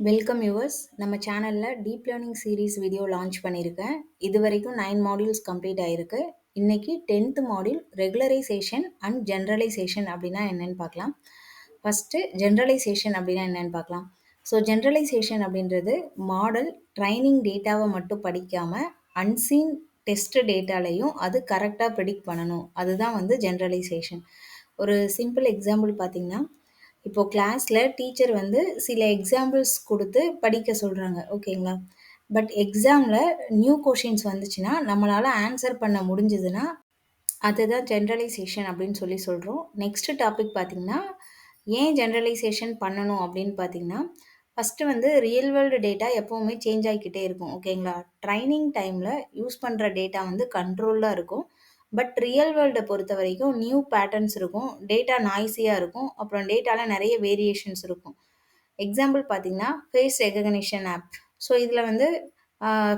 Welcome viewers. நம்ம சேனல்ல deep learning series video launch பண்ணியிருக்கேன். இதுவரைக்கும் 9 மாடியூல்ஸ் கம்ப்ளீட் ஆயிருக்கு. இன்னைக்கு 10th module regularisation and generalisation அப்படின்னா என்னன்னு பார்க்கலாம். ஃபர்ஸ்ட்டு ஜெனரலைசேஷன் அப்படின்னா என்னன்னு பார்க்கலாம். ஸோ ஜெனரலைசேஷன் அப்படின்றது மாடல் ட்ரைனிங் டேட்டாவை மட்டும் படிக்காம அன்சீன் டெஸ்ட் டேட்டாலையும் அது கரெக்டாக ப்ரெடிக்ட் பண்ணணும். அதுதான் வந்து ஜெனரலைசேஷன். ஒரு சிம்பிள் எக்ஸாம்பிள் பார்த்தீங்கன்னா, இப்போ கிளாஸ்ல டீச்சர் வந்து சில எக்ஸாம்பிள்ஸ் குடுத்து படிக்க சொல்றாங்க. ஓகேங்களா? பட் எக்ஸாம்ல நியூ கொஸ்டின்ஸ் வந்துச்சுன்னா, நம்மளால ஆன்சர் பண்ண முடிஞ்சதுன்னா, அதுதான் ஜெனரலைசேஷன் அப்படின்னு சொல்லி சொல்றோம். நெக்ஸ்ட் டாபிக் பார்த்தீங்கன்னா, ஏன் ஜெனரலைசேஷன் பண்ணணும் அப்படின்னு பார்த்தீங்கன்னா, ஃபர்ஸ்ட்டு வந்து ரியல் வேர்ல்டு டேட்டா எப்பவுமே சேஞ்ச் ஆகிக்கிட்டே இருக்கும். ஓகேங்களா? ட்ரைனிங் டைம்ல யூஸ் பண்ற டேட்டா வந்து கண்ட்ரோல்டா இருக்கும். பட் ரியல் வேர்ல்ட பொறுத்தவரைக்கும் நியூ பேட்டர்ன்ஸ் இருக்கும். டேட்டா நாய்ஸியா இருக்கும். அப்புறம் டேட்டால நெறைய வேரியேஷன்ஸ் இருக்கும். எக்ஸாம்பிள் பார்த்தீங்கன்னா, ஃபேஸ் ரெகக்னிஷன் ஆப். ஸோ இதில வந்து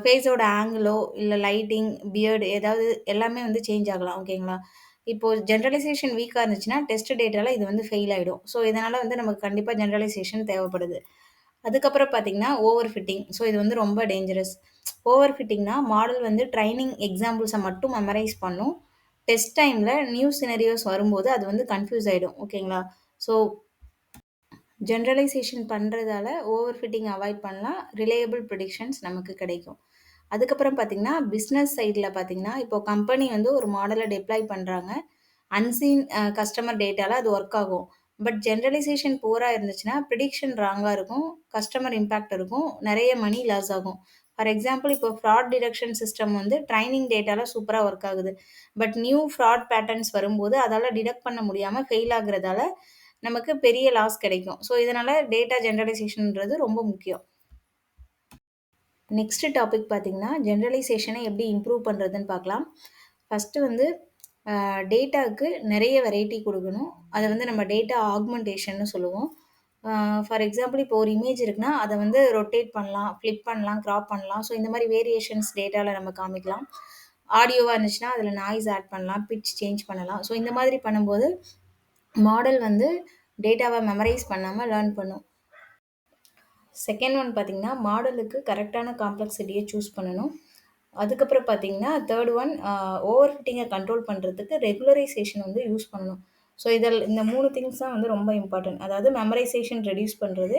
ஃபேஸோட ஆங்கிளோ, இல்ல லைட்டிங், பியர்ட் ஏதாவது எல்லாமே வந்து சேஞ்ச் ஆகலாம். ஓகேங்களா? இப்போ ஜெனரலைசேஷன் வீக்கா இருந்துச்சுன்னா, டெஸ்ட் டேட்டால இது வந்து ஃபெயில் ஆயிடும். ஸோ இதனால வந்து நமக்கு கண்டிப்பா ஜெனரலைசேஷன் தேவைப்படுது. அதுக்கப்புறம் பார்த்தீங்கன்னா, ஓவர் ஃபிட்டிங். ஸோ இது வந்து ரொம்ப டேஞ்சரஸ். ஓவர் ஃபிட்டிங்னா, மாடல் வந்து ட்ரெய்னிங் எக்ஸாம்பிள்ஸ மட்டும் மெமரைஸ் பண்ணும். டெஸ்ட் டைம்ல நியூ சினரியோஸ் வரும்போது அது வந்து கன்ஃப்யூஸ் ஆயிடும். ஓகேங்களா? ஸோ ஜெனரலைசேஷன் பண்றதால ஓவர் ஃபிட்டிங் அவாய்ட் பண்ணலாம். ரிலையபிள் ப்ரிடிக்ஷன்ஸ் நமக்கு கிடைக்கும். அதுக்கப்புறம் பார்த்தீங்கன்னா, பிசினஸ் சைட்ல பார்த்தீங்கன்னா, இப்போ கம்பெனி வந்து ஒரு மாடல டிப்ளாய் பண்றாங்க. அன்சீன் கஸ்டமர் டேட்டால அது ஒர்க் ஆகும். பட் ஜெனரலைசேஷன் புவரா இருந்துச்சுன்னா, ப்ரிடிக்ஷன் ராங்கா இருக்கும். கஸ்டமர் இம்பாக்ட் இருக்கும். நெறைய மணி லாஸ் ஆகும். ஃபார் எக்ஸாம்பிள் இப்போ ஃப்ராட் டிடெக்ஷன் சிஸ்டம் வந்து ட்ரெய்னிங் டேட்டால சூப்பரா ஒர்க் ஆகுது. பட் நியூ ஃப்ராட் பேட்டர்ன்ஸ் வரும்போது அதால டிடெக்ட் பண்ண முடியாம ஃபெயில் ஆகுறதால, நமக்கு பெரிய லாஸ் கிடைக்கும். ஸோ இதனால டேட்டா ஜெனரலைசேஷன்ன்றது ரொம்ப முக்கியம். நெக்ஸ்ட் டாபிக் பார்த்தீங்கன்னா, ஜெனரலைசேஷனை எப்படி இம்ப்ரூவ் பண்ணுறதுன்னு பார்க்கலாம். ஃபர்ஸ்ட்டு வந்து டேட்டாவுக்கு நிறைய வெரைட்டி குடுக்கணும். அத வந்து நம்ம டேட்டா ஆக்மென்டேஷன்னு சொல்லுவோம். ஃபார் எக்ஸாம்பிள் இப்போ ஒரு இமேஜ் இருக்குன்னா, அத வந்து ரொட்டேட் பண்ணலாம், ஃபிளிப் பண்ணலாம், கிராப் பண்ணலாம். ஸோ இந்த மாரி வேரியேஷன்ஸ் டேட்டால நம்ம காமிக்கலாம். ஆடியோவா இருந்துச்சுன்னா, அதில நாய்ஸ் ஆட் பண்ணலாம், பிட்ச் சேஞ்ச் பண்ணலாம். ஸோ இந்த மாதிரி பண்ணும்போது, மாடல் வந்து டேட்டாவ மெமரைஸ் பண்ணாம லேர்ன் பண்ணும். செகண்ட் ஒன் பார்த்தீங்கன்னா, மாடலுக்கு கரெக்ட்டான காம்ப்ளெக்ஸிட்டிய சூஸ் பண்ணணும். அதுக்கப்புறம் பார்த்தீங்கன்னா, தேர்ட் ஒன் ஓவர் ஃபிட்டிங்க கண்ட்ரோல் பண்றதுக்கு ரெகுலரைசேஷன் வந்து யூஸ் பண்ணணும். ஸோ இந்த 3 திங்ஸ் தான் வந்து ரொம்ப இம்பார்ட்டன்ட். அதாவது மெமரைசேஷன் ரெடியூஸ் பண்றது,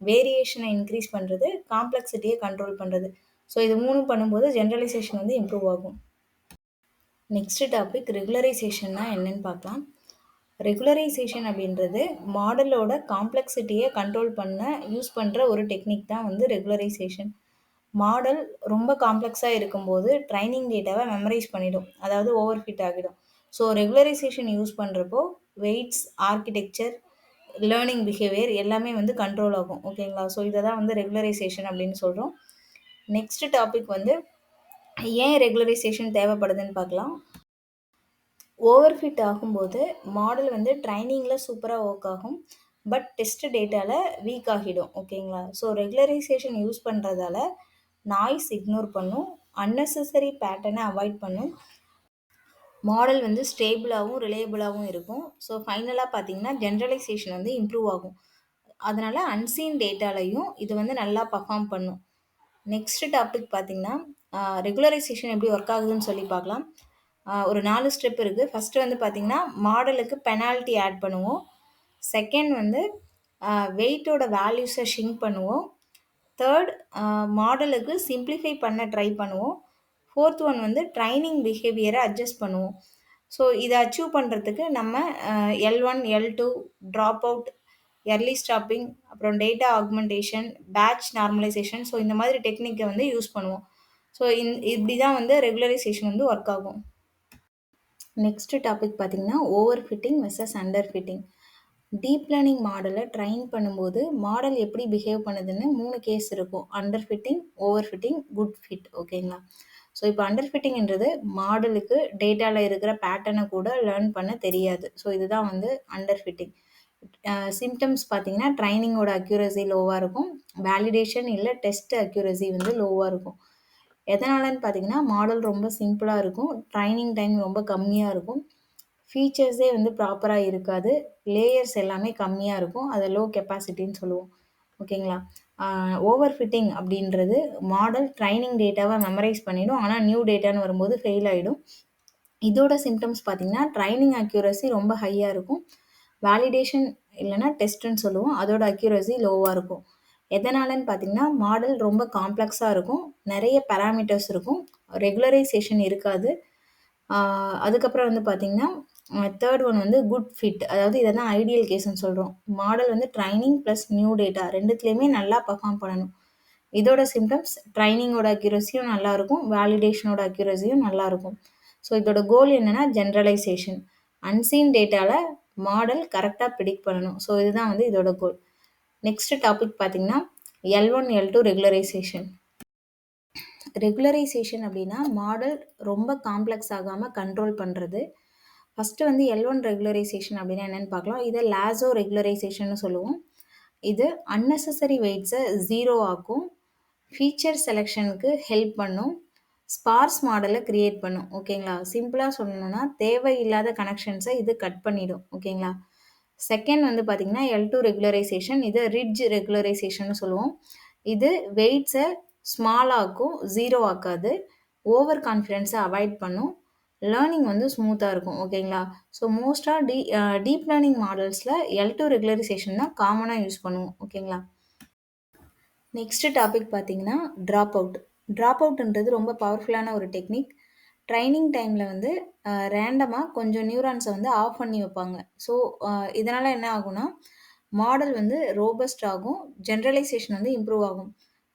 வேரியேஷன இன்கிரீஸ் பண்றது, காம்ப்ளெக்ஸிட்டிய கண்ட்ரோல் பண்றது. ஸோ இது 3ம் பண்ணும்போது ஜெனரலைசேஷன் வந்து இம்ப்ரூவ் ஆகும். நெக்ஸ்ட் டாபிக் ரெகுலரைசேஷன்னா என்னன்னு பார்க்கலாம். ரெகுலரைசேஷன் அப்படின்றது மாடலோட காம்ப்ளெக்ஸிட்டிய கண்ட்ரோல் பண்ண யூஸ் பண்ற ஒரு டெக்னிக் தான் வந்து ரெகுலரைசேஷன். மாடல் ரொம்ப காம்ப்ளெக்ஸா இருக்கும்போது ட்ரெய்னிங் டேட்டாவ மெமரைஸ் பண்ணிடும். அதாவது ஓவர் ஃபிட் ஆகிடும். ஸோ ரெகுலரைசேஷன் யூஸ் பண்றப்போ வெயிட்ஸ், ஆர்க்கிடெக்சர், லேர்னிங் பிஹேவியர் எல்லாமே வந்து கண்ட்ரோல் ஆகும். ஓகேங்களா? ஸோ இத தான் வந்து ரெகுலரைசேஷன் அப்படின்னு சொல்றோம். நெக்ஸ்ட் டாபிக் வந்து ஏன் ரெகுலரைசேஷன் தேவைப்படுதுன்னு பார்க்கலாம். ஓவர் ஃபிட் ஆகும்போது மாடல் வந்து ட்ரெய்னிங்கில சூப்பரா ஒர்க் ஆகும். பட் டெஸ்ட் டேட்டால வீக் ஆகிடும். ஓகேங்களா? ஸோ ரெகுலரைசேஷன் யூஸ் பண்றதால நாய்ஸ் இக்னோர் பண்ணும். அன்னெசசரி பேட்டர்ன அவாய்ட் பண்ணும். மாடல் வந்து ஸ்டேபிளாவும், ரிலையபிளாவும் இருக்கும். ஸோ ஃபைனலா பார்த்தீங்கன்னா, ஜெனரலைசேஷன் வந்து இம்ப்ரூவ் ஆகும். அதனால அன்சீன் டேட்டாலயும் இது வந்து நல்லா பெர்ஃபார்ம் பண்ணும். நெக்ஸ்ட் டாபிக் பார்த்தீங்கன்னா, ரெகுலரைசேஷன் எப்படி ஒர்க் ஆகுதுன்னு சொல்லி பார்க்கலாம். ஒரு 4 ஸ்டெப் இருக்கு. ஃபர்ஸ்ட்டு வந்து பார்த்தீங்கன்னா, மாடலுக்கு பெனால்டி ஆட் பண்ணுவோம். செகண்ட் வந்து வெயிட்டோட வேல்யூஸ ஷ்ரிங்க் பண்ணுவோம். தேர்ட் மாடலுக்கு சிம்ப்ளிஃபை பண்ண ட்ரை பண்ணுவோம். ஃபோர்த் ஒன் வந்து ட்ரெய்னிங் பிஹேவியர அட்ஜஸ்ட் பண்ணுவோம். ஸோ இத அச்சீவ் பண்றதுக்கு நம்ம L1, L2, dropout, early stopping, அப்புறம் data augmentation, batch normalisation so இந்த மாதிரி டெக்னிக்க வந்து யூஸ் பண்ணுவோம். ஸோ இப்படி தான் வந்து ரெகுலரைசேஷன் வந்து ஒர்க் ஆகும். நெக்ஸ்ட் டாபிக் பார்த்தீங்கன்னா, overfitting versus underfitting. Deep learning மாடல ட்ரெயின் பண்ணும்போது, மாடல் எப்படி பிஹேவ் பண்ணுதுன்னு 3 கேஸ் இருக்கும். Underfitting, overfitting, good fit. ஓகேங்களா? ஸோ இப்போ அண்டர் ஃபிட்டிங்ன்றது மாடலுக்கு டேட்டால இருக்கிற பேட்டர்ன கூட லேர்ன் பண்ண தெரியாது. ஸோ இதுதான் வந்து அண்டர் ஃபிட்டிங். சிம்ப்டம்ஸ் பார்த்தீங்கன்னா, ட்ரெய்னிங்கோட அக்யூரசி லோவா இருக்கும். வேலிடேஷன் இல்ல டெஸ்ட் அக்யூரசி வந்து லோவா இருக்கும். எதனாலன்னு பார்த்தீங்கன்னா, மாடல் ரொம்ப சிம்பிளா இருக்கும். ட்ரெய்னிங் டைம் ரொம்ப கம்மியா இருக்கும். ஃபீச்சர்ஸே வந்து ப்ராப்பரா இருக்காது. லேயர்ஸ் எல்லாமே கம்மியா இருக்கும். அத லோ கெப்பாசிட்டின்னு சொல்லுவோம். ஓகேங்களா? ஓவர் ஃபிட்டிங் அப்படின்றது மாடல் ட்ரெய்னிங் டேட்டாவ மெமரைஸ் பண்ணிடும். ஆனா நியூ டேட்டான்னு வரும்போது ஃபெயில் ஆயிடும். இதோட சிம்ப்டம்ஸ் பார்த்தீங்கன்னா, ட்ரெய்னிங் அக்யூரசி ரொம்ப ஹையா இருக்கும். வேலிடேஷன் இல்லன்னா டெஸ்ட்டுன்னு சொல்லுவோம். அதோட அக்யூரசி லோவா இருக்கும். எதனாலன்னு பார்த்தீங்கன்னா, மாடல் ரொம்ப காம்ப்ளக்ஸா இருக்கும். நெறைய பாராமீட்டர்ஸ் இருக்கும். ரெகுலரைசேஷன் இருக்காது. ஆ அதுக்கப்புறம் வந்து பார்த்தீங்கன்னா, 3 ஒன் வந்து குட் ஃபிட். அதாவது இத தான் ஐடியல் கேஸ்ன்னு சொல்றோம். மாடல் வந்து ட்ரெய்னிங் பிளஸ் நியூ டேட்டா 2த்துலயுமே நல்லா பெர்ஃபார்ம் பண்ணணும். இதோட சிம்ப்டம்ஸ் ட்ரெய்னிங்கோட அக்யூரசியும் நல்லாருக்கும். வேலிடேஷனோட அக்யூரசியும் நல்லாருக்கும். ஸோ இதோட கோல் என்னன்னா ஜெனரலைசேஷன். அன்சீன் டேட்டால மாடல் கரெக்ட்டா பிரெடிக்ட் பண்ணணும். ஸோ இதுதான் வந்து இதோட கோல். நெக்ஸ்ட் டாபிக் பார்த்தீங்கன்னா, L1, L2 ரெகுலரைசேஷன். ரெகுலரைசேஷன் அப்படின்னா, மாடல் ரொம்ப காம்ப்ளக்ஸ் ஆகாம கண்ட்ரோல் பண்றது. ஃபர்ஸ்ட்டு வந்து L1 ரெகுலரைசேஷன் அப்படின்னா என்னன்னு பார்க்கலாம். இத லாசோ ரெகுலரைசேஷன்னு சொல்லுவோம். இது அன்னெசசரி வெயிட்ஸ 0 ஆக்கும். ஃபீச்சர் செலக்ஷனுக்கு ஹெல்ப் பண்ணும். ஸ்பார்ஸ் மாடல கிரியேட் பண்ணும். ஓகேங்களா? சிம்பிளா சொல்லணும்னா, தேவையில்லாத கனெக்ஷன்ஸ இது கட் பண்ணிடும். ஓகேங்களா? செகண்ட் வந்து பார்த்தீங்கன்னா, L2 ரெகுலரைசேஷன். இத ரிட்ஜ் ரெகுலரைசேஷன்னு சொல்லுவோம். இது வெயிட்ஸ ஸ்மால் ஆக்கும். 0 ஆக்காது. ஓவர் கான்ஃபிடன்ஸ அவாய்ட் பண்ணும். லேர்னிங் வந்து ஸ்மூத்தா இருக்கும். ஓகேங்களா? ஸோ மோஸ்ட்டா டீப் லேர்னிங் மாடல்ஸ்ல L2 ரெகுலரைசேஷன் தான் காமனா யூஸ் பண்ணுவோம். ஓகேங்களா? நெக்ஸ்ட் டாபிக் பார்த்தீங்கன்னா, ட்ராப் அவுட். ட்ராப் அவுட்ன்றது ரொம்ப பவர்ஃபுல்லான ஒரு டெக்னிக். ட்ரெய்னிங் டைம்ல வந்து ரேண்டமா கொஞ்சம் நியூரான்ஸ வந்து ஆஃப் பண்ணி வைப்பாங்க. ஸோ இதனால என்ன ஆகும்னா, மாடல் வந்து ரோபஸ்ட் ஆகும். ஜெனரலைசேஷன் வந்து இம்ப்ரூவ் ஆகும்.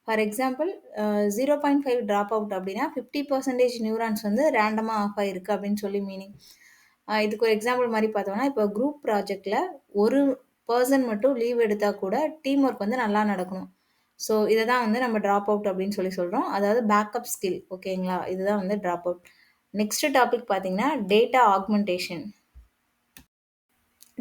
ஃபார் எக்ஸாம்பிள் 0.5 ட்ராப் அவுட் அப்படின்னா 50% நியூரான்ஸ் வந்து ரேண்டமா ஆஃப் ஆயிருக்கு அப்படின்னு சொல்லி மீனிங். இதுக்கு ஒரு எக்ஸாம்பிள் மாரி பார்த்தோம்னா, இப்போ குரூப் ப்ராஜெக்ட்ல ஒரு பெர்சன் மட்டும் லீவ் எடுத்தா கூட டீம் ஒர்க் வந்து நல்லா நடக்கணும். ஸோ இத தான் வந்து நம்ம ட்ராப் அவுட் அப்படின்னு சொல்லி சொல்றோம். அதாவது பேக்கப் ஸ்கில் ஓகேங்களா? இதுதான் வந்து ட்ராப் அவுட். நெக்ஸ்ட் டாபிக் பார்த்தீங்கன்னா, டேட்டா ஆக்மென்டேஷன்.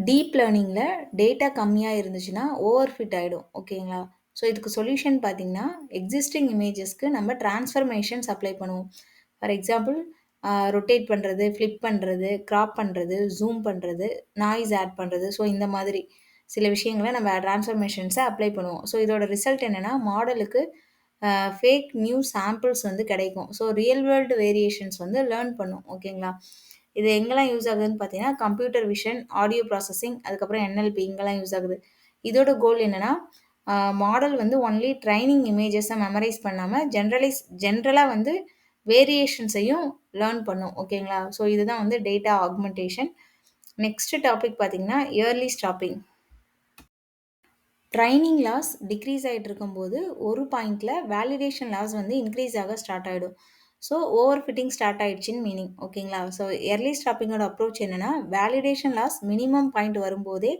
டீப் லேர்னிங்ல டேட்டா கம்மியா இருந்துச்சுன்னா, ஓவர் ஃபிட் ஆயிடும். ஓகேங்களா? ஸோ இதுக்கு சொல்யூஷன் பார்த்தீங்கன்னா, எக்ஸிஸ்டிங் இமேஜஸ்க்கு நம்ம டிரான்ஸ்ஃபர்மேஷன்ஸ் அப்ளை பண்ணுவோம். ஃபார் எக்ஸாம்பிள் ரொட்டேட் பண்றது, ஃபிளிப் பண்றது, கிராப் பண்றது, ஜூம் பண்றது, நாய்ஸ் ஆட் பண்றது. ஸோ இந்த மாதிரி சில விஷயங்கள நம்ம டிரான்ஸ்ஃபர்மேஷன்ஸ அப்ளை பண்ணுவோம். ஸோ இதோட ரிசல்ட் என்னன்னா, மாடலுக்கு ஃபேக் நியூ சாம்பிள்ஸ் வந்து கிடைக்கும். ஸோ ரியல் வேர்ல்டு வேரியேஷன்ஸ் வந்து லேர்ன் பண்ணும். ஓகேங்களா? இது எங்கெல்லாம் யூஸ் ஆகுதுன்னு பார்த்தீங்கன்னா, கம்ப்யூட்டர் விஷன், ஆடியோ ப்ராசஸிங், அதுக்கப்புறம் NLP இங்கெல்லாம் யூஸ் ஆகுது. இதோட கோல் என்னன்னா, மாடல் வந்து ஒன்லி ட்ரெய்னிங் இமேஜஸ மெமரைஸ் பண்ணாம, ஜென்ரலா வந்து வேரியேஷன்ஸையும் லேர்ன் பண்ணும். ஓகேங்களா? ஸோ இதுதான் வந்து டேட்டா ஆக்மென்டேஷன். நெக்ஸ்ட் டாபிக் பார்த்தீங்கன்னா, early stopping. Training loss decrease ஆயிட்டு இருக்கும்போது, ஒரு பாயிண்ட்ல வேலிடேஷன் லாஸ் வந்து இன்க்ரீஸ் ஆக ஸ்டார்ட் ஆயிடும். ஸோ, ஓவர் ஃபிட்டிங் ஸ்டார்ட் ஆயிடுச்சுன்னு மீனிங். ஓகேங்களா? ஸோ, எர்லி ஸ்டாப்பிங்கோட அப்ரோச் என்னன்னா, வேலிடேஷன் லாஸ் மினிமம் பாயிண்ட் வரும்போதே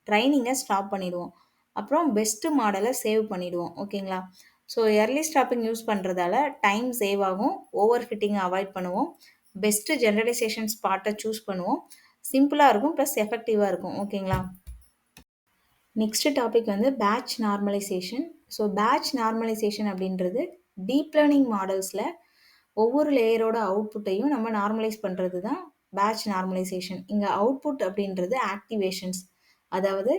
ட்ரெய்னிங்க ஸ்டாப் பண்ணிடுவோம். அப்புறம் பெஸ்ட் மாடல சேவ் பண்ணிடுவோம். ஓகேங்களா? ஸோ, எர்லி ஸ்டாப்பிங் யூஸ் பண்றதால டைம் சேவ் ஆகும். ஓவர் ஃபிட்டிங்க அவாய்ட் பண்ணுவோம். பெஸ்ட் ஜெனரலைசேஷன் ஸ்பாட்ட சூஸ் பண்ணுவோம். சிம்பிளா இருக்கும். பிளஸ் எஃபெக்டிவா இருக்கும். ஓகேங்களா? நெக்ஸ்ட் டாபிக் வந்து batch normalisation. So batch normalisation அப்படின்றது டீப் லேர்னிங் மாடல்ஸில் ஒவ்வொரு லேயரோட அவுட்புட்டையும் நம்ம நார்மலைஸ் பண்ணுறது தான் பேட்ச் நார்மலைசேஷன். இங்கே அவுட்புட் அப்படின்றது ஆக்டிவேஷன்ஸ். அதாவது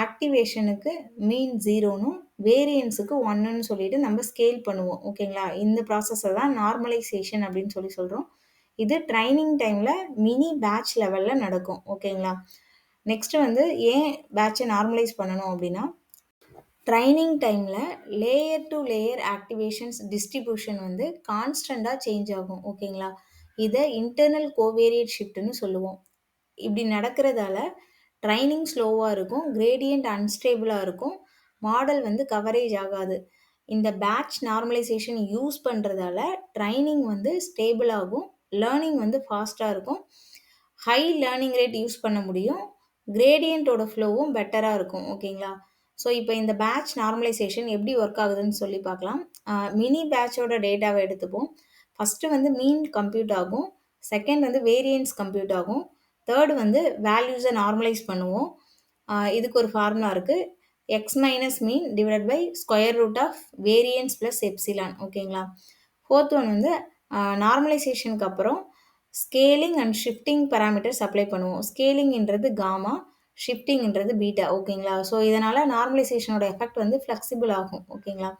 ஆக்டிவேஷனுக்கு மீன் 0னும் வேரியன்ஸுக்கு 1ன்னு சொல்லிட்டு நம்ம ஸ்கேல் பண்ணுவோம். ஓகேங்களா? இந்த ப்ராசஸை தான் நார்மலைசேஷன் அப்படின்னு சொல்லி சொல்கிறோம். இது ட்ரைனிங் டைமில் மினி பேட்ச் லெவலில் நடக்கும். ஓகேங்களா? நெக்ஸ்ட் வந்து ஏன் பேட்சை நார்மலைஸ் பண்ணணும் அப்படின்னா, ட்ரைனிங் டைமில் layer to layer activations distribution வந்து கான்ஸ்டண்ட்டாக சேஞ்ச் ஆகும். ஓகேங்களா? இதை இன்டர்னல் கோவேரியட் ஷிஃப்ட்னு சொல்லுவோம். இப்படி நடக்கிறதால ட்ரைனிங் ஸ்லோவாக இருக்கும், கிரேடியன்ட் அன்ஸ்டேபிளாக இருக்கும், மாடல் வந்து கவரேஜ் ஆகாது. இந்த பேட்ச் நார்மலைசேஷன் யூஸ் பண்ணுறதால ட்ரைனிங் வந்து ஸ்டேபிள் ஆகும், லேர்னிங் வந்து ஃபாஸ்ட்டாக இருக்கும், ஹை லேர்னிங் ரேட் யூஸ் பண்ண முடியும், கிரேடியன்ட்டோட ஃப்ளோவும் பெட்டராக இருக்கும். ஓகேங்களா? ஸோ இப்போ இந்த பேட்ச் நார்மலைசேஷன் எப்படி ஒர்க் ஆகுதுன்னு சொல்லி பார்க்கலாம். மினி பேட்சோட டேட்டாவை எடுத்துப்போம். ஃபஸ்ட்டு வந்து மீன் கம்ப்யூட் ஆகும், செகண்ட் வந்து வேரியன்ஸ் கம்ப்யூட் ஆகும், தேர்டு வந்து வேல்யூஸை நார்மலைஸ் பண்ணுவோம். இதுக்கு ஒரு ஃபார்முலா இருக்குது. X minus mean divide by square root of variance plus epsilon. ஓகேங்களா? ஃபோர்த் ஒன் வந்து நார்மலைசேஷனுக்கு அப்புறம் scaling and shifting parameters apply பண்ணுவோம். ஸ்கேலிங்ன்றது காமா, ஷிஃப்டிங்ன்றது பீட்டா ஓகேங்களா? ஸோ இதனால நார்மலைசேஷனோட எஃபெக்ட் வந்து ஃப்ளெக்சிபிள் ஆகும் ஓகேங்களா?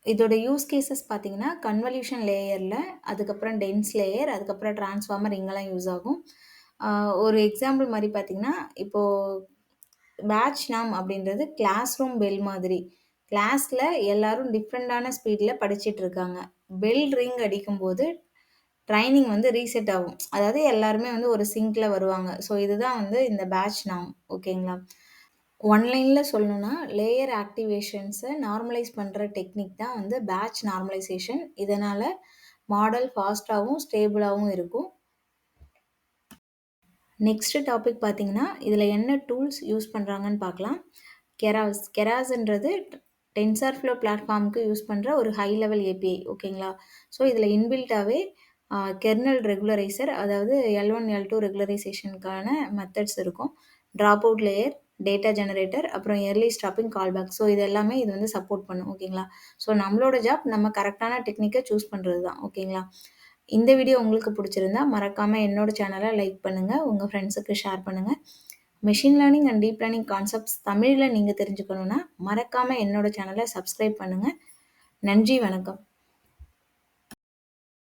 இதோட யூஸ் கேஸஸ் பார்த்தீங்கன்னா, கன்வல்யூஷன் லேயர்ல, அதுக்கப்புறம் டென்ஸ் லேயர், அதுக்கப்புறம் டிரான்ஸ்ஃபார்மர் இங்கலாம் யூஸ் ஆகும். அ ஒரு எக்ஸாம்பிள் மாரி பார்த்தீங்கன்னா, இப்போ பேட்ச் நாம் அப்படின்றது கிளாஸ் ரூம் பெல் மாதிரி. கிளாஸ்ல எல்லாரும் டிஃப்ரெண்டான ஸ்பீட்ல படிச்சுட்டு இருக்காங்க. பெல் ரிங் அடிக்கும்போது ட்ரைனிங் வந்து ரீசெட் ஆகும். அதாவது எல்லாருமே வந்து ஒரு சிங்க்ல வருவாங்க. ஸோ இதுதான் வந்து இந்த பேட்ச் நாம் ஓகேங்களா? ஒன் லைன்ல சொல்லணும்னா, லேயர் ஆக்டிவேஷன்ஸ நார்மலைஸ் பண்ற டெக்னிக் தான் வந்து பேட்ச் நார்மலைசேஷன். இதனால மாடல் ஃபாஸ்ட்டாவும், ஸ்டேபிளாவும் இருக்கும். நெக்ஸ்ட் டாபிக் பார்த்தீங்கன்னா, இதில என்ன டூல்ஸ் யூஸ் பண்றாங்கன்னு பார்க்கலாம். கெராஸ்ன்றது டென்சர்ஃப்ளோ பிளாட்ஃபார்ம்க்கு யூஸ் பண்ற ஒரு ஹை லெவல் ஏபிஐ ஓகேங்களா? ஸோ இதில இன்பில்ட்டாவே கெர்னல் ரெகுலரைசர் அதாவது L1, L2 ரெகுலரைசேஷனுக்கான மெத்தட்ஸ் இருக்கும். Drop out layer, data generator, அப்புறம் இயர்லி ஸ்டாப்பிங், கால்பேக். ஸோ இது எல்லாமே இது வந்து சப்போர்ட் பண்ணும் ஓகேங்களா? ஸோ நம்மளோட ஜாப் நம்ம கரெக்ட்டான டெக்னிக்க சூஸ் பண்றது தான் ஓகேங்களா? இந்த வீடியோ உங்களுக்கு பிடிச்சிருந்தா மறக்காம என்னோட சேனல லைக் பண்ணுங்க. உங்க ஃப்ரெண்ட்ஸுக்கு ஷேர் பண்ணுங்க. Machine learning and deep learning concepts தமிழ்ல நீங்க தெரிஞ்சுக்கணும்னா, மறக்காம என்னோட சேனல சப்ஸ்கிரைப் பண்ணுங்க. நன்றி, வணக்கம்.